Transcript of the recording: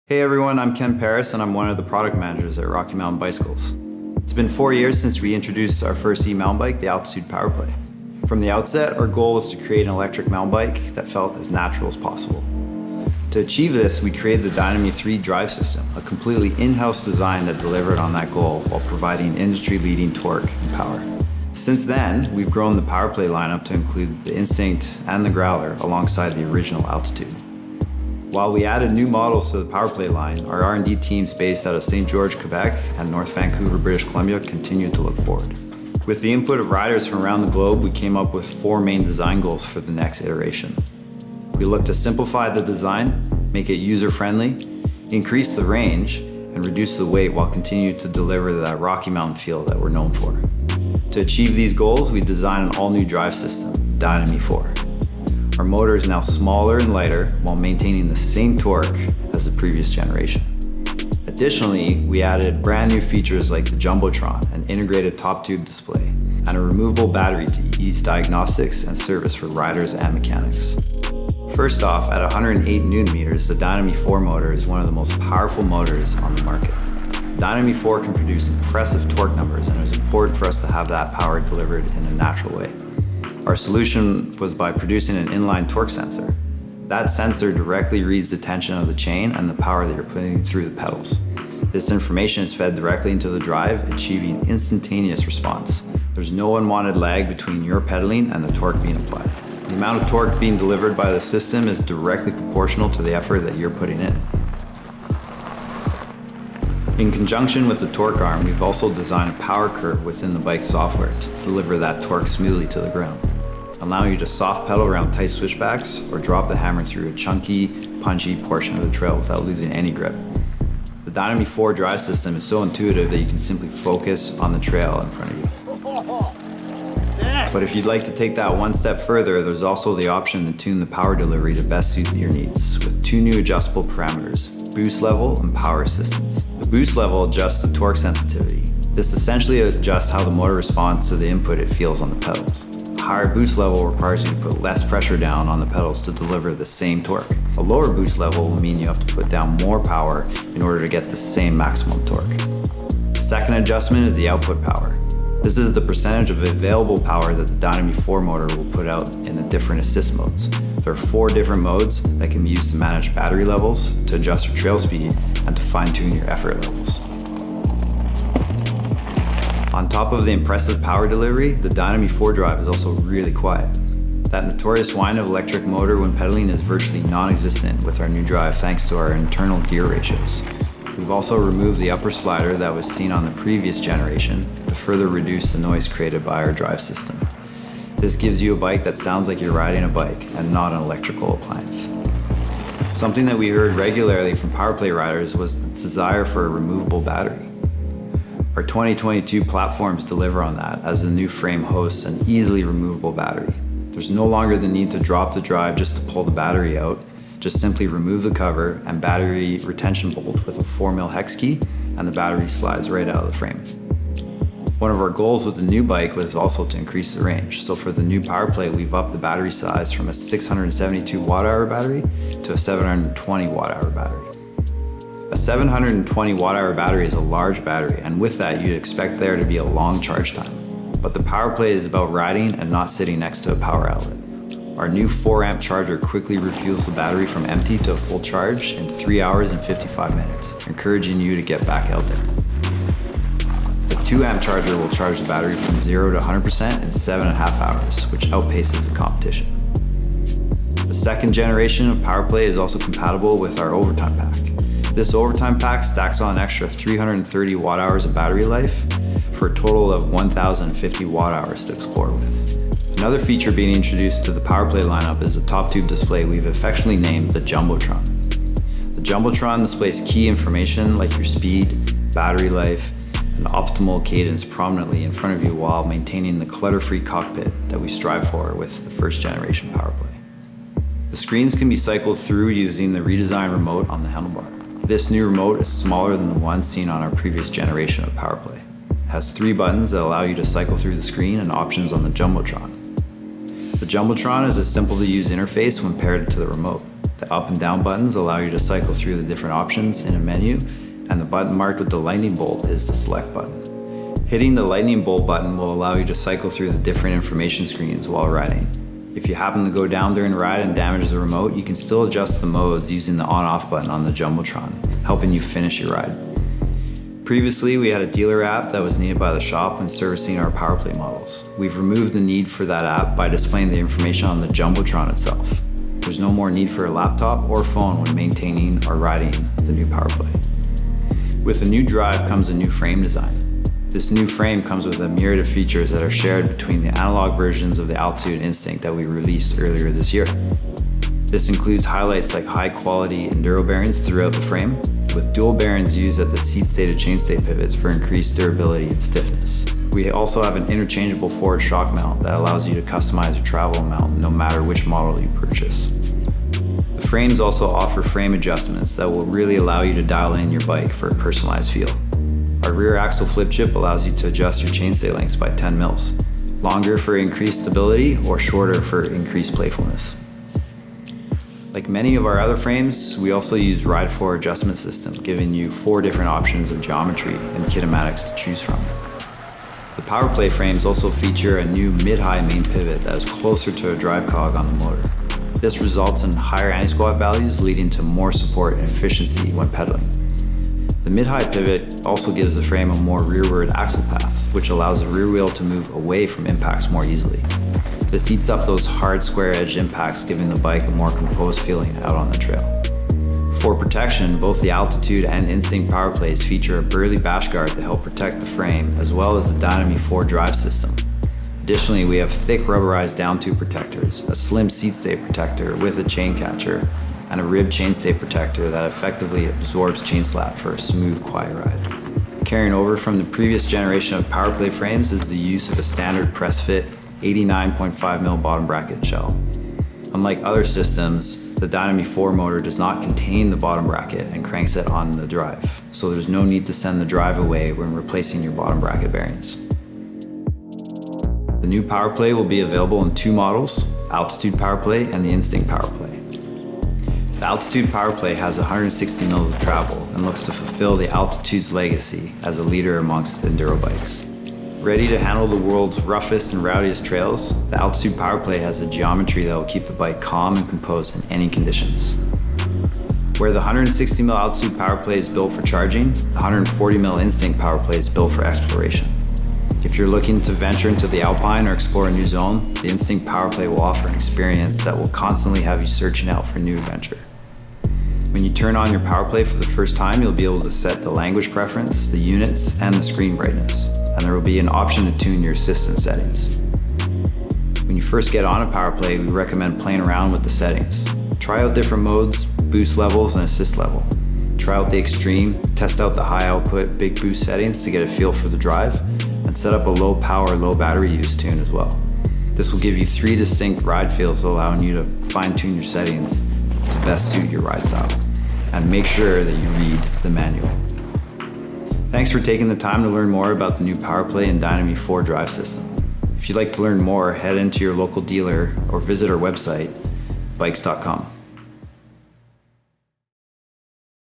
Hey everyone, I'm Ken Paris and I'm one of the product managers at Rocky Mountain Bicycles. It's been 4 years since we introduced our first e-mountain bike, the Altitude Powerplay. From the outset, our goal was to create an electric mountain bike that felt as natural as possible. To achieve this, we created the Dynami 3 drive system, a completely in-house design that delivered on that goal while providing industry-leading torque and power. Since then, we've grown the Powerplay lineup to include the Instinct and the Growler alongside the original Altitude. While we added new models to the Powerplay line, our R&D teams based out of St. George, Quebec and North Vancouver, British Columbia continue to look forward. With the input of riders from around the globe, we came up with 4 main design goals for the next iteration. We look to simplify the design, make it user-friendly, increase the range, and reduce the weight while continuing to deliver that Rocky Mountain feel that we're known for. To achieve these goals, we designed an all-new drive system, the Dynami 4. Our motor is now smaller and lighter while maintaining the same torque as the previous generation. Additionally, we added brand new features like the Jumbotron, an integrated top tube display, and a removable battery to ease diagnostics and service for riders and mechanics. First off, at 108 Newton meters, the Dynami 4 motor is one of the most powerful motors on the market. Dynami 4 can produce impressive torque numbers, and it was important for us to have that power delivered in a natural way. Our solution was by producing an inline torque sensor. That sensor directly reads the tension of the chain and the power that you're putting through the pedals. This information is fed directly into the drive, achieving instantaneous response. There's no unwanted lag between your pedaling and the torque being applied. The amount of torque being delivered by the system is directly proportional to the effort that you're putting in. In conjunction with the torque arm, we've also designed a power curve within the bike software to deliver that torque smoothly to the ground, allowing you to soft pedal around tight switchbacks or drop the hammer through a chunky, punchy portion of the trail without losing any grip. The Dynami 4 drive system is so intuitive that you can simply focus on the trail in front of you. But if you'd like to take that one step further, there's also the option to tune the power delivery to best suit your needs with 2 new adjustable parameters, boost level and power assistance. The boost level adjusts the torque sensitivity. This essentially adjusts how the motor responds to the input it feels on the pedals. A higher boost level requires you to put less pressure down on the pedals to deliver the same torque. A lower boost level will mean you have to put down more power in order to get the same maximum torque. The second adjustment is the output power. This is the percentage of available power that the Dynami 4 motor will put out in the different assist modes. There are 4 different modes that can be used to manage battery levels, to adjust your trail speed, and to fine-tune your effort levels. On top of the impressive power delivery, the Dynami 4 drive is also really quiet. That notorious whine of electric motor when pedaling is virtually non-existent with our new drive thanks to our internal gear ratios. We've also removed the upper slider that was seen on the previous generation to further reduce the noise created by our drive system. This gives you a bike that sounds like you're riding a bike and not an electrical appliance. Something that we heard regularly from Powerplay riders was the desire for a removable battery. Our 2022 platforms deliver on that, as the new frame hosts an easily removable battery. There's no longer the need to drop the drive just to pull the battery out. Just simply remove the cover and battery retention bolt with a 4mm hex key, and the battery slides right out of the frame. One of our goals with the new bike was also to increase the range. So for the new Powerplay, we've upped the battery size from a 672 watt-hour battery to a 720 watt-hour battery. A 720 watt-hour battery is a large battery, and with that, you'd expect there to be a long charge time. But the Powerplay is about riding and not sitting next to a power outlet. Our new 4-amp charger quickly refuels the battery from empty to a full charge in 3 hours and 55 minutes, encouraging you to get back out there. The 2-amp charger will charge the battery from 0 to 100% in 7.5 hours, which outpaces the competition. The second generation of Powerplay is also compatible with our Overtime pack. This Overtime pack stacks on an extra 330 watt-hours of battery life for a total of 1,050 watt-hours to explore with. Another feature being introduced to the Powerplay lineup is a top tube display we've affectionately named the Jumbotron. The Jumbotron displays key information like your speed, battery life, and optimal cadence prominently in front of you while maintaining the clutter-free cockpit that we strive for with the first generation Powerplay. The screens can be cycled through using the redesigned remote on the handlebar. This new remote is smaller than the one seen on our previous generation of Powerplay. It has 3 buttons that allow you to cycle through the screen and options on the Jumbotron. The Jumbotron is a simple to use interface when paired to the remote. The up and down buttons allow you to cycle through the different options in a menu, and the button marked with the lightning bolt is the select button. Hitting the lightning bolt button will allow you to cycle through the different information screens while riding. If you happen to go down during a ride and damage the remote, you can still adjust the modes using the on-off button on the Jumbotron, helping you finish your ride. Previously, we had a dealer app that was needed by the shop when servicing our Powerplay models. We've removed the need for that app by displaying the information on the Jumbotron itself. There's no more need for a laptop or phone when maintaining or riding the new Powerplay. With the new drive comes a new frame design. This new frame comes with a myriad of features that are shared between the analog versions of the Altitude and Instinct that we released earlier this year. This includes highlights like high quality enduro bearings throughout the frame, with dual bearings used at the seat stay to chainstay pivots for increased durability and stiffness. We also have an interchangeable forward shock mount that allows you to customize your travel mount no matter which model you purchase. The frames also offer frame adjustments that will really allow you to dial in your bike for a personalized feel. Our rear axle flip chip allows you to adjust your chainstay lengths by 10 mils, longer for increased stability or shorter for increased playfulness. Like many of our other frames, we also use Ride 4 adjustment system, giving you 4 different options of geometry and kinematics to choose from. The Powerplay frames also feature a new mid-high main pivot that is closer to a drive cog on the motor. This results in higher anti-squat values, leading to more support and efficiency when pedaling. The mid-high pivot also gives the frame a more rearward axle path, which allows the rear wheel to move away from impacts more easily. This eats up those hard square-edged impacts, giving the bike a more composed feeling out on the trail. For protection, both the Altitude and Instinct Powerplays feature a burly bash guard to help protect the frame, as well as the Dynami 4 drive system. Additionally, we have thick rubberized down tube protectors, a slim seat stay protector with a chain catcher, and a ribbed chainstay protector that effectively absorbs chain slap for a smooth, quiet ride. Carrying over from the previous generation of Powerplay frames is the use of a standard press-fit 89.5mm bottom bracket shell. Unlike other systems, the Dynami 4 motor does not contain the bottom bracket and crankset on the drive, so there's no need to send the drive away when replacing your bottom bracket bearings. The new Powerplay will be available in 2 models, Altitude Powerplay and the Instinct Powerplay. The Altitude Powerplay has 160 mils of travel and looks to fulfill the Altitude's legacy as a leader amongst enduro bikes. Ready to handle the world's roughest and rowdiest trails, the Altitude Powerplay has a geometry that will keep the bike calm and composed in any conditions. Where the 160mm Altitude Powerplay is built for charging, the 140mm Instinct Powerplay is built for exploration. If you're looking to venture into the Alpine or explore a new zone, the Instinct Powerplay will offer an experience that will constantly have you searching out for new adventure. When you turn on your Powerplay for the first time, you'll be able to set the language preference, the units, and the screen brightness, and there will be an option to tune your assistant settings. When you first get on a Powerplay, we recommend playing around with the settings. Try out different modes, boost levels, and assist level. Try out the extreme, test out the high output, big boost settings to get a feel for the drive, and set up a low power, low battery use tune as well. This will give you 3 distinct ride feels, allowing you to fine tune your settings to best suit your ride style. And make sure that you read the manual. Thanks for taking the time to learn more about the new Powerplay and Dynami 4 drive system. If you'd like to learn more, head into your local dealer or visit our website, bikes.com.